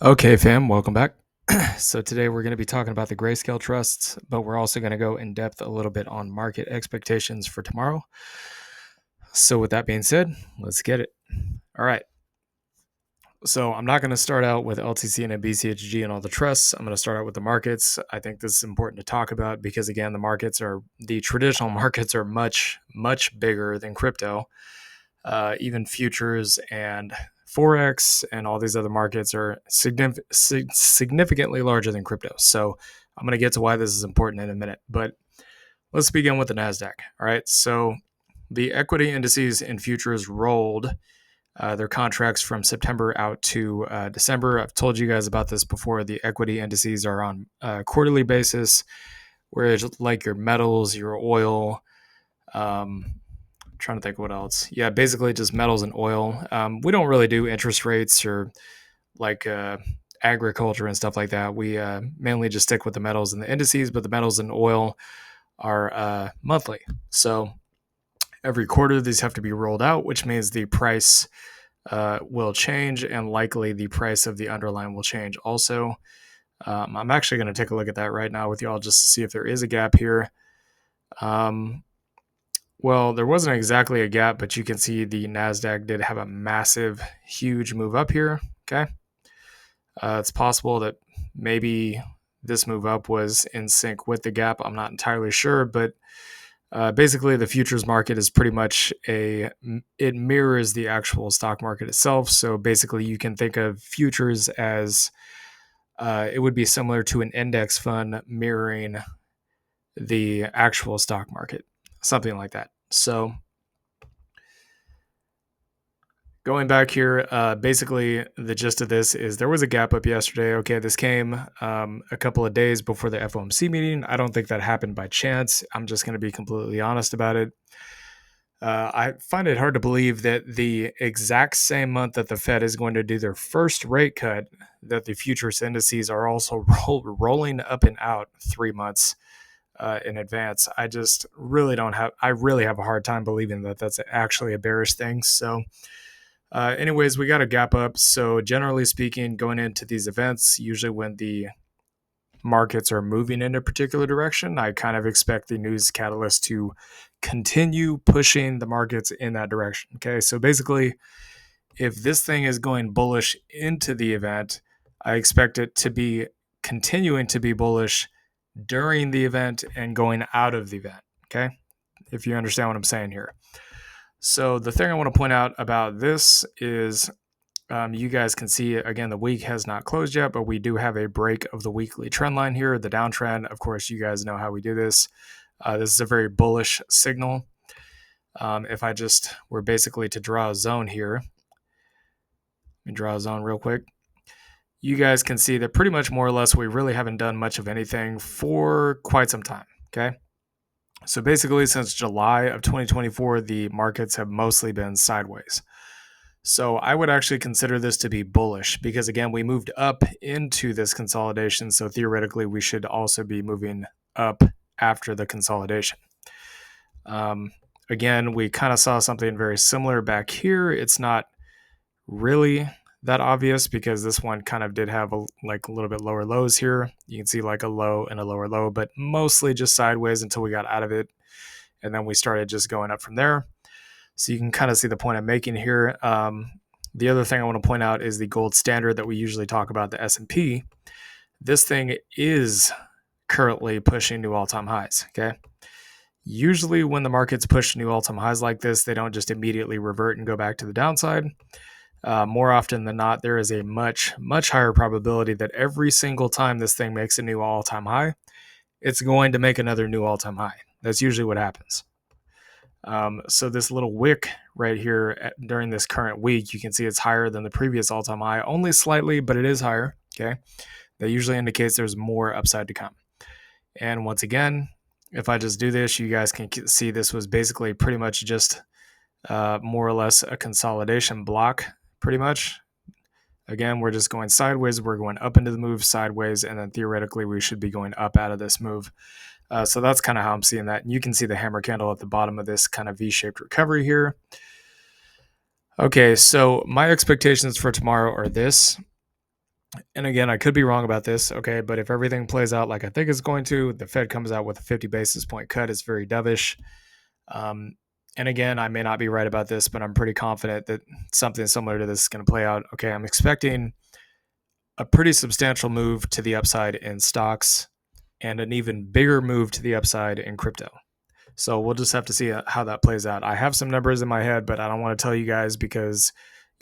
Okay, fam, welcome back. So today we're going to be talking about the grayscale trusts, but we're also going to go in depth a little bit on market expectations for tomorrow. So with that being said, let's get it. All right. So I'm not going to start out with LTCN and BCHG and all the trusts. I'm going to start out with the markets. I think this is important to talk about because again, the traditional markets are much, much bigger than crypto. Even futures and Forex and all these other markets are significantly larger than crypto. So I'm going to get to why this is important in a minute. But let's begin with the NASDAQ. All right. So the equity indices and futures rolled their contracts from September out to December. I've told you guys about this before. The equity indices are on a quarterly basis, whereas like your metals, your oil, trying to think what else. Yeah, basically just metals and oil. We don't really do interest rates or like agriculture and stuff like that. We mainly just stick with the metals and the indices, but the metals and oil are monthly. So every quarter these have to be rolled out, which means the price will change and likely the price of the underlying will change also. I'm actually going to take a look at that right now with y'all just to see if there is a gap here. Well, there wasn't exactly a gap, but you can see the NASDAQ did have a massive, huge move up here. Okay. It's possible that maybe this move up was in sync with the gap. I'm not entirely sure, but basically the futures market is pretty much it mirrors the actual stock market itself. So basically you can think of futures as it would be similar to an index fund mirroring the actual stock market, something like that. So going back here, basically the gist of this is there was a gap up yesterday. Okay, this came a couple of days before the FOMC meeting. I don't think that happened by chance. I'm just going to be completely honest about it. I find it hard to believe that the exact same month that the Fed is going to do their first rate cut, that the futures indices are also rolling up and out 3 months in advance. I really have a hard time believing that that's actually a bearish thing. So anyways, we got a gap up. So generally speaking, going into these events, usually when the markets are moving in a particular direction, I kind of expect the news catalyst to continue pushing the markets in that direction. Okay, so basically, if this thing is going bullish into the event, I expect it to be continuing to be bullish during the event and going out of the event. Okay, if you understand what I'm saying here. So the thing I want to point out about this is you guys can see, again, the week has not closed yet, but we do have a break of the weekly trend line here, the downtrend. Of course, you guys know how we do this. This is a very bullish signal. If I just were basically to draw a zone here, let me draw a zone real quick. You guys can see that pretty much more or less we really haven't done much of anything for quite some time, okay? So basically, since July of 2024, the markets have mostly been sideways. So I would actually consider this to be bullish because, again, we moved up into this consolidation. So theoretically, we should also be moving up after the consolidation. Again, we kind of saw something very similar back here. It's not really that obvious because this one kind of did have a little bit lower lows here. You can see like a low and a lower low, but mostly just sideways until we got out of it. And then we started just going up from there. So you can kind of see the point I'm making here. The other thing I want to point out is the gold standard that we usually talk about, the S&P. This thing is currently pushing new all-time highs, okay? Usually when the markets push new all-time highs like this, they don't just immediately revert and go back to the downside. More often than not, there is a much, much higher probability that every single time this thing makes a new all-time high, it's going to make another new all-time high. That's usually what happens. So this little wick right here during this current week, you can see it's higher than the previous all-time high, only slightly, but it is higher, okay? That usually indicates there's more upside to come. And once again, if I just do this, you guys can see this was basically pretty much just more or less a consolidation block, pretty much. Again, we're just going sideways. We're going up into the move sideways, and then theoretically we should be going up out of this move. So that's kind of how I'm seeing that. And you can see the hammer candle at the bottom of this kind of V-shaped recovery here. Okay, so my expectations for tomorrow are this. And again, I could be wrong about this, okay, but if everything plays out like I think it's going to, the Fed comes out with a 50 basis point cut, it's very dovish. Um, and again, I may not be right about this, but I'm pretty confident that something similar to this is going to play out. Okay, I'm expecting a pretty substantial move to the upside in stocks and an even bigger move to the upside in crypto. So we'll just have to see how that plays out. I have some numbers in my head, but I don't want to tell you guys because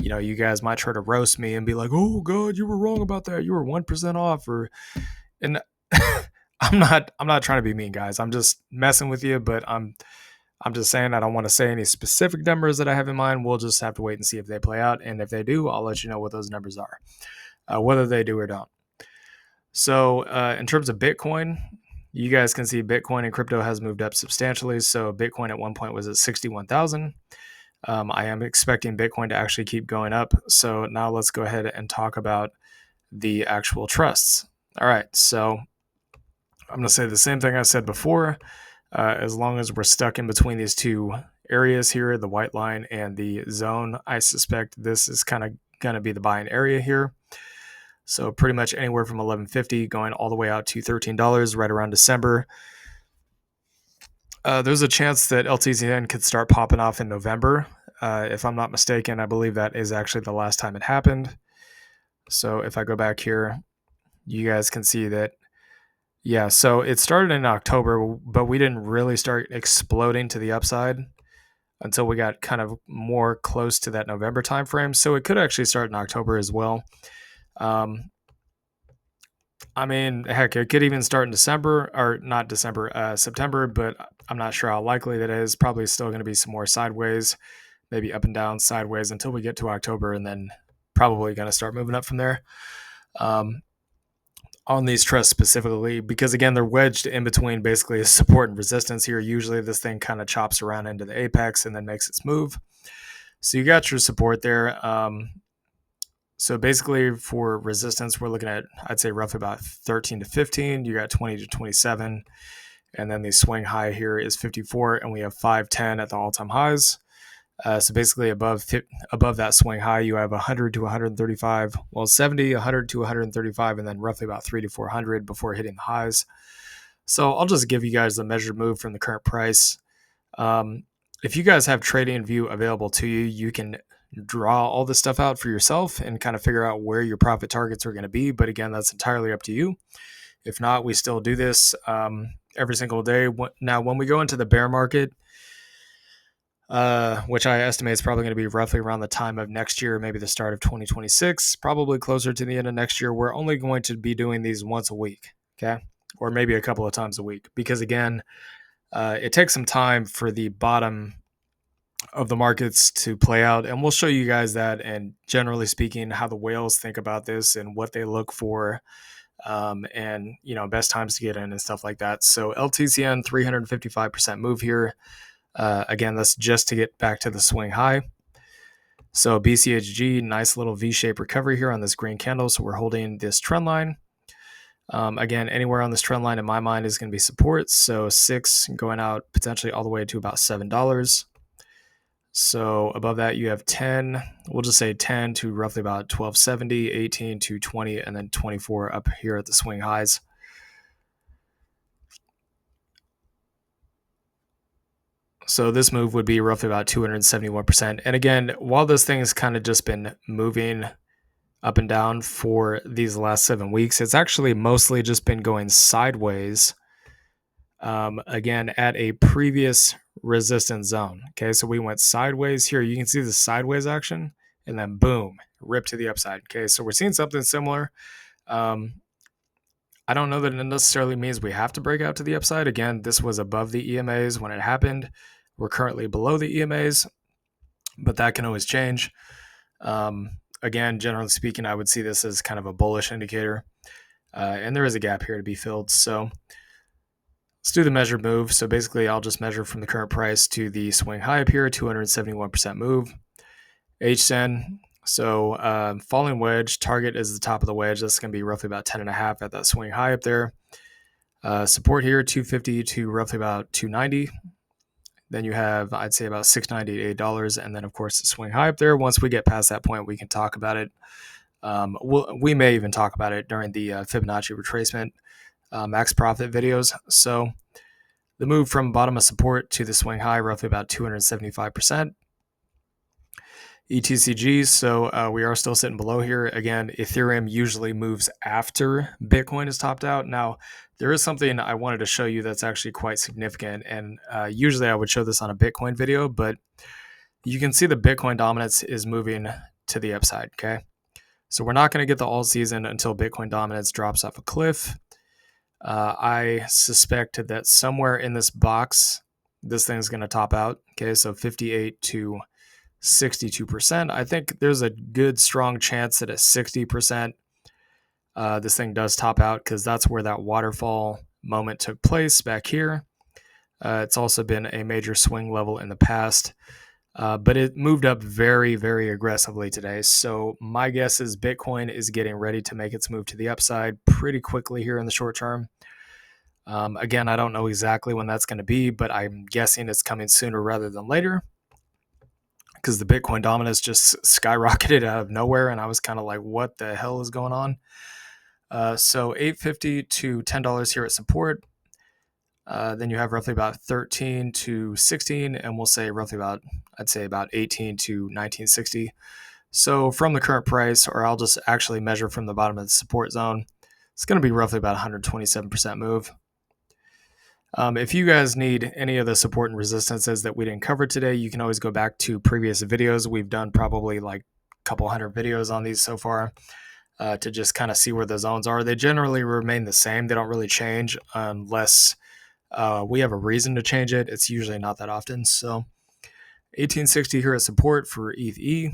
you guys might try to roast me and be like, "Oh God, you were wrong about that. You were 1% off." And I'm not trying to be mean, guys. I'm just messing with you, but I'm just saying I don't want to say any specific numbers that I have in mind. We'll just have to wait and see if they play out, and if they do, I'll let you know what those numbers are, whether they do or don't. So in terms of Bitcoin, you guys can see Bitcoin and crypto has moved up substantially. So Bitcoin at one point was at 61,000. I am expecting Bitcoin to actually keep going up. So now let's go ahead and talk about the actual trusts. All right, so I'm going to say the same thing I said before. As long as we're stuck in between these two areas here, the white line and the zone, I suspect this is kind of going to be the buying area here. So pretty much anywhere from $11.50 going all the way out to $13 right around December. There's a chance that LTCN could start popping off in November. If I'm not mistaken, I believe that is actually the last time it happened. So if I go back here, you guys can see that, yeah, so it started in October, but we didn't really start exploding to the upside until we got kind of more close to that November timeframe. So it could actually start in October as well. I mean, heck, it could even start in December, or not December, September, but I'm not sure how likely that is. Probably still going to be some more sideways, maybe up and down sideways until we get to October, and then probably going to start moving up from there. On these trusts specifically, because again, they're wedged in between basically support and resistance here. Usually this thing kind of chops around into the apex and then makes its move. So you got your support there. So basically for resistance, we're looking at, I'd say roughly about 13 to 15. You got 20 to 27. And then the swing high here is 54. And we have 510 at the all-time highs. So basically above that swing high, you have 100 to 135, well, 70, 100 to 135, and then roughly about 3 to 400 before hitting the highs. So I'll just give you guys the measured move from the current price. If you guys have TradingView available to you, you can draw all this stuff out for yourself and kind of figure out where your profit targets are going to be. But again, that's entirely up to you. If not, we still do this every single day. Now, when we go into the bear market, which I estimate is probably going to be roughly around the time of next year, maybe the start of 2026, probably closer to the end of next year, we're only going to be doing these once a week, okay? Or maybe a couple of times a week. Because again, it takes some time for the bottom of the markets to play out, and we'll show you guys that, and generally speaking, how the whales think about this and what they look for, and best times to get in and stuff like that. So LTCN 355% move here. Again, that's just to get back to the swing high. So BCHG, nice little V-shaped recovery here on this green candle. So we're holding this trend line. Again, anywhere on this trend line in my mind is going to be support. So 6 going out potentially all the way to about $7. So above that, you have 10. We'll just say 10 to roughly about 1270, 18 to 20, and then 24 up here at the swing highs. So this move would be roughly about 271%. And again, while this thing has kind of just been moving up and down for these last 7 weeks, it's actually mostly just been going sideways, again, at a previous resistance zone. Okay, so we went sideways here. You can see the sideways action, and then boom, rip to the upside. Okay, so we're seeing something similar. I don't know that it necessarily means we have to break out to the upside. Again, this was above the EMAs when it happened. We're currently below the EMAs, but that can always change. Again, generally speaking, I would see this as kind of a bullish indicator. And there is a gap here to be filled. So let's do the measured move. So basically, I'll just measure from the current price to the swing high up here, 271% move. HZEN. So falling wedge, target is the top of the wedge. That's going to be roughly about 10.5 at that swing high up there. Support here, 250 to roughly about 290. Then you have, I'd say, about $6.98, and then of course the swing high up there. Once we get past that point, we can talk about it. We may even talk about it during the Fibonacci retracement max profit videos. So the move from bottom of support to the swing high, roughly about 275%. ETCG, so we are still sitting below here. Again, Ethereum usually moves after Bitcoin is topped out. Now, there is something I wanted to show you that's actually quite significant, and usually I would show this on a Bitcoin video, but you can see the Bitcoin dominance is moving to the upside, okay? So we're not going to get the all season until Bitcoin dominance drops off a cliff. I suspect that somewhere in this box, this thing's going to top out, okay? So 58 to 62%. I think there's a good strong chance that at 60%, this thing does top out because that's where that waterfall moment took place back here. It's also been a major swing level in the past, but it moved up very, very aggressively today. So my guess is Bitcoin is getting ready to make its move to the upside pretty quickly here in the short term. Again, I don't know exactly when that's going to be, but I'm guessing it's coming sooner rather than later, because the Bitcoin dominance just skyrocketed out of nowhere, and I was kind of like, what the hell is going on? So $8.50 to $10 here at support. Then you have roughly about 13 to 16, and we'll say roughly about, I'd say about 18 to 1960. So from the current price, or I'll just actually measure from the bottom of the support zone, it's going to be roughly about 127% move. If you guys need any of the support and resistances that we didn't cover today, you can always go back to previous videos. We've done probably like a couple hundred videos on these so far to just kind of see where the zones are. They generally remain the same. They don't really change unless we have a reason to change it. It's usually not that often. So 1860 here at support for ETH.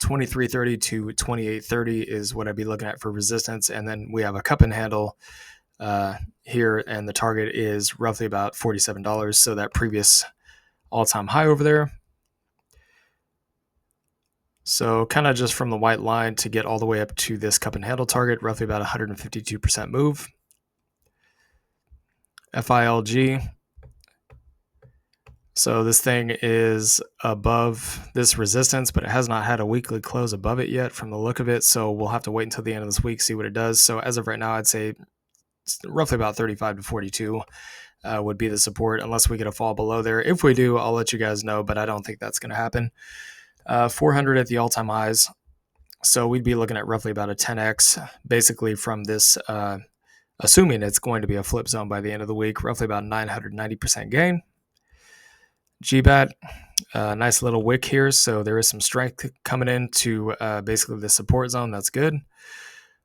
2330 to 2830 is what I'd be looking at for resistance. And then we have a cup and handle here, and the target is roughly about $47. So that previous all-time high over there. So kind of just from the white line to get all the way up to this cup and handle target, roughly about 152% move. FILG. So this thing is above this resistance, but it has not had a weekly close above it yet from the look of it. So we'll have to wait until the end of this week, see what it does. So as of right now, I'd say roughly about 35 to 42 would be the support, unless we get a fall below there. If we do, I'll let you guys know, but I don't think that's going to happen. 400 at the all-time highs. So we'd be looking at roughly about a 10x, basically from this, assuming it's going to be a flip zone by the end of the week, roughly about 990% gain. GBAT, nice little wick here. So there is some strength coming into basically the support zone. That's good.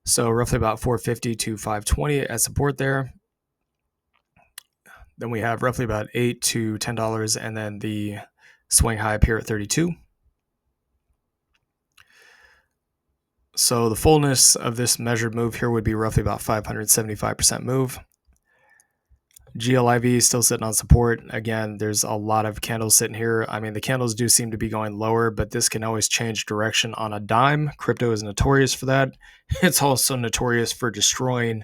So roughly about 450 to 520 at support there. Then we have roughly about $8 to $10, and then the swing high up here at 32. So the fullness of this measured move here would be roughly about 575% move. GLIV is still sitting on support. Again, there's a lot of candles sitting here. I mean, the candles do seem to be going lower, but this can always change direction on a dime. Crypto is notorious for that. It's also notorious for destroying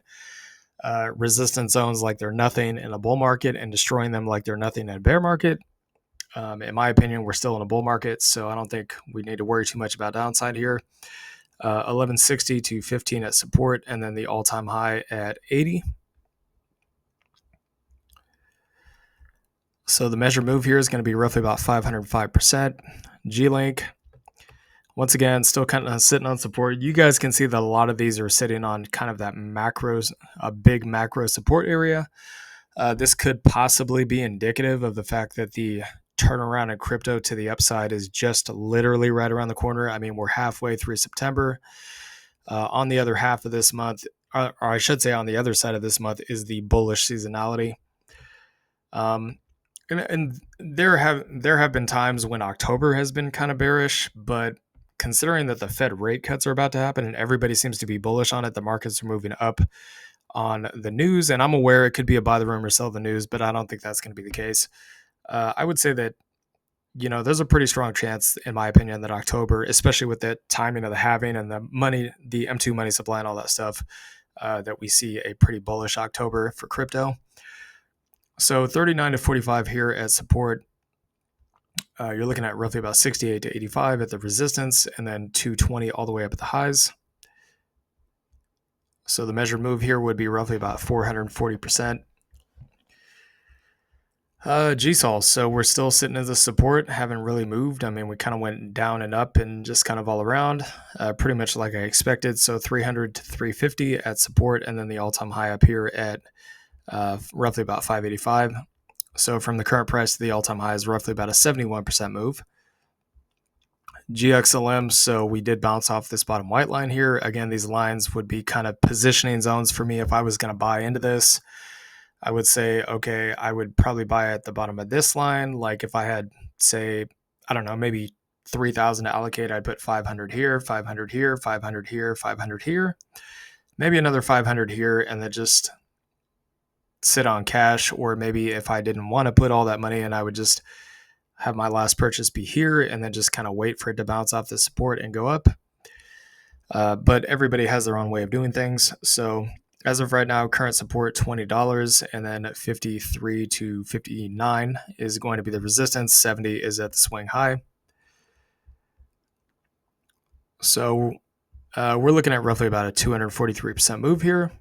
resistance zones like they're nothing in a bull market and destroying them like they're nothing in a bear market. In my opinion, we're still in a bull market, so I don't think we need to worry too much about downside here. 1160 to 15 at support, and then the all-time high at 80. So the measured move here is going to be roughly about 505%. G-Link, once again, still kind of sitting on support. You guys can see that a lot of these are sitting on kind of that a big macro support area. This could possibly be indicative of the fact that the turnaround in crypto to the upside is just literally right around the corner. I mean, we're halfway through September. On the other half of this month, or I should say on the other side of this month, is the bullish seasonality. And there have been times when October has been kind of bearish, but considering that the Fed rate cuts are about to happen and everybody seems to be bullish on it, the markets are moving up on the news. And I'm aware it could be a buy the rumor, sell the news, but I don't think that's going to be the case. I would say that, there's a pretty strong chance, in my opinion, that October, especially with the timing of the halving and the M2 money supply and all that stuff, that we see a pretty bullish October for crypto. So 39 to 45 here at support. you're looking at roughly about 68 to 85 at the resistance, and then 220 all the way up at the highs. So the measured move here would be roughly about 440%. GSOL, so we're still sitting as a support, haven't really moved. I mean, we kind of went down and up and just kind of all around, pretty much like I expected. So 300 to 350 at support, and then the all-time high up here at roughly about 585. So from the current price to the all-time high is roughly about a 71% move. GXLM, so we did bounce off this bottom white line here. Again, these lines would be kind of positioning zones for me if I was going to buy into this. I would say, okay, I would probably buy at the bottom of this line. Like if I had, say, I don't know, maybe 3,000 to allocate, I'd put 500 here, 500 here, 500 here, 500 here, maybe another 500 here, and then just sit on cash. Or maybe if I didn't want to put all that money in, I would just have my last purchase be here and then just kind of wait for it to bounce off the support and go up. But everybody has their own way of doing things. So as of right now, current support $20, and then 53 to 59 is going to be the resistance. 70 is at the swing high. So we're looking at roughly about a 243% move here.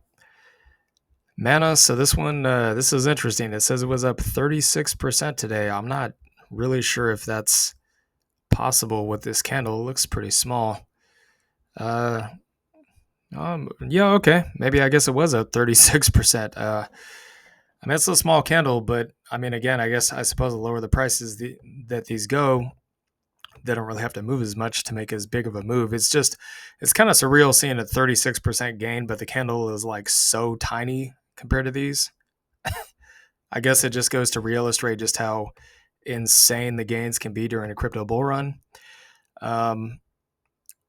Mana, so this one, this is interesting. It says it was up 36% today. I'm not really sure if that's possible with this candle. It looks pretty small. Yeah, okay. Maybe I guess it was a 36%. I mean, it's a small candle, but I mean, again, I suppose the lower the prices that these go, they don't really have to move as much to make as big of a move. It's kind of surreal seeing a 36% gain, but the candle is like so tiny compared to these. I guess it just goes to illustrate just how insane the gains can be during a crypto bull run.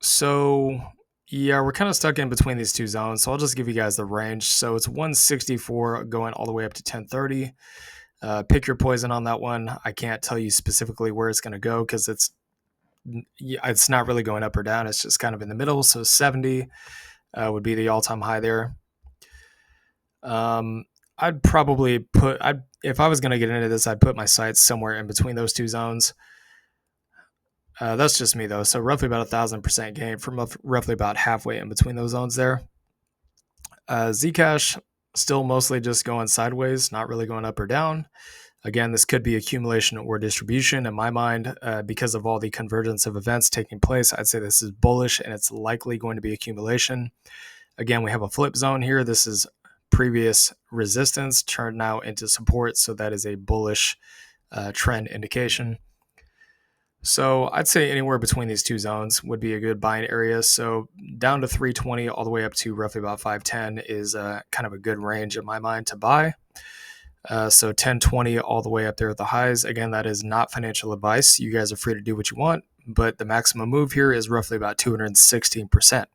So yeah, we're kind of stuck in between these two zones. So I'll just give you guys the range. So it's 164 going all the way up to 1030. Pick your poison on that one. I can't tell you specifically where it's going to go because it's not really going up or down. It's just kind of in the middle. So 70 would be the all-time high there. I'd probably if I was going to get into this, I'd put my sights somewhere in between those two zones. That's just me though. So roughly about 1,000% gain from roughly about halfway in between those zones there. Zcash still mostly just going sideways, not really going up or down. Again, this could be accumulation or distribution in my mind because of all the convergence of events taking place. I'd say this is bullish and it's likely going to be accumulation. Again, we have a flip zone here. This is previous resistance turned now into support. So that is a bullish trend indication. So I'd say anywhere between these two zones would be a good buying area. So down to 320 all the way up to roughly about 510 is kind of a good range in my mind to buy. So 1020 all the way up there at the highs. Again, that is not financial advice. You guys are free to do what you want, but the maximum move here is roughly about 216%.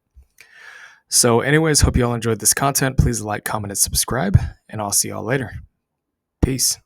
So anyways, hope you all enjoyed this content. Please like, comment, and subscribe, and I'll see y'all later. Peace.